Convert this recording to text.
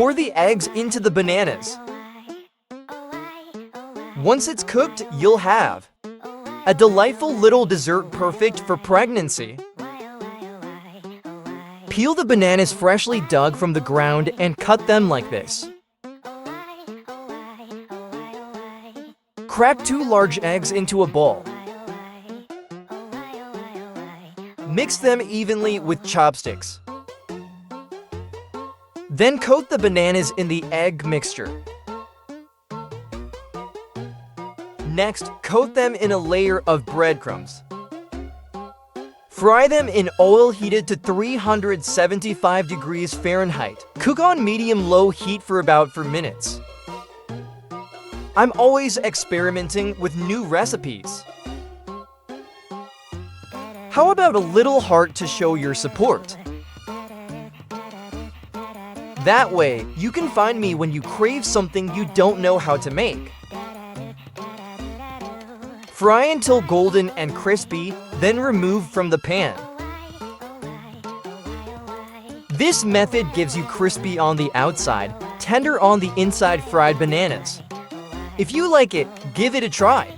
Pour the eggs into the bananas. Once it's cooked, you'll have a delightful little dessert perfect for pregnancy. Peel the bananas freshly dug from the ground and cut them like this. Crack 2 large eggs into a bowl. Mix them evenly with chopsticks. Then coat the bananas in the egg mixture. Next, coat them in a layer of breadcrumbs. Fry them in oil heated to 375 degrees Fahrenheit. Cook on medium-low heat for about 4 minutes. I'm always experimenting with new recipes. How about a little heart to show your support? That way, you can find me when you crave something you don't know how to make. Fry until golden and crispy, then remove from the pan. This method gives you crispy on the outside, tender on the inside fried bananas. If you like it, give it a try.